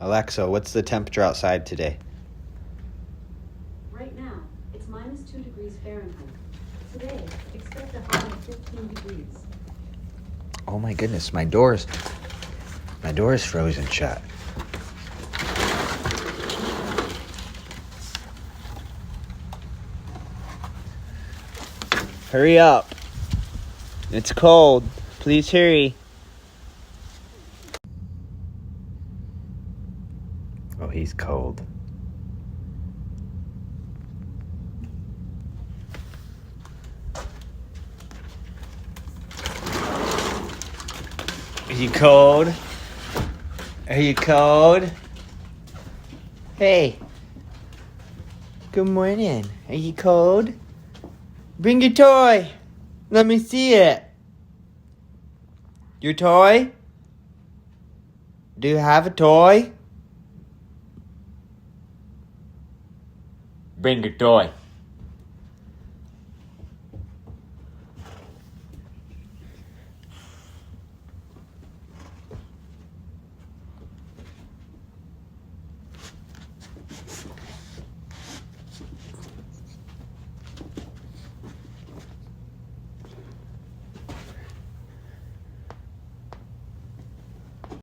Alexa, what's the temperature outside today? Right now, it's -2 degrees Fahrenheit. Today, expect a high of 15 degrees. Oh my goodness, my door's frozen shut. Hurry up. It's cold. Please hurry. Oh, he's cold. Are you cold? Are you cold? Hey. Good morning. Are you cold? Bring your toy. Let me see it. Your toy? Do you have a toy? Bring your toy.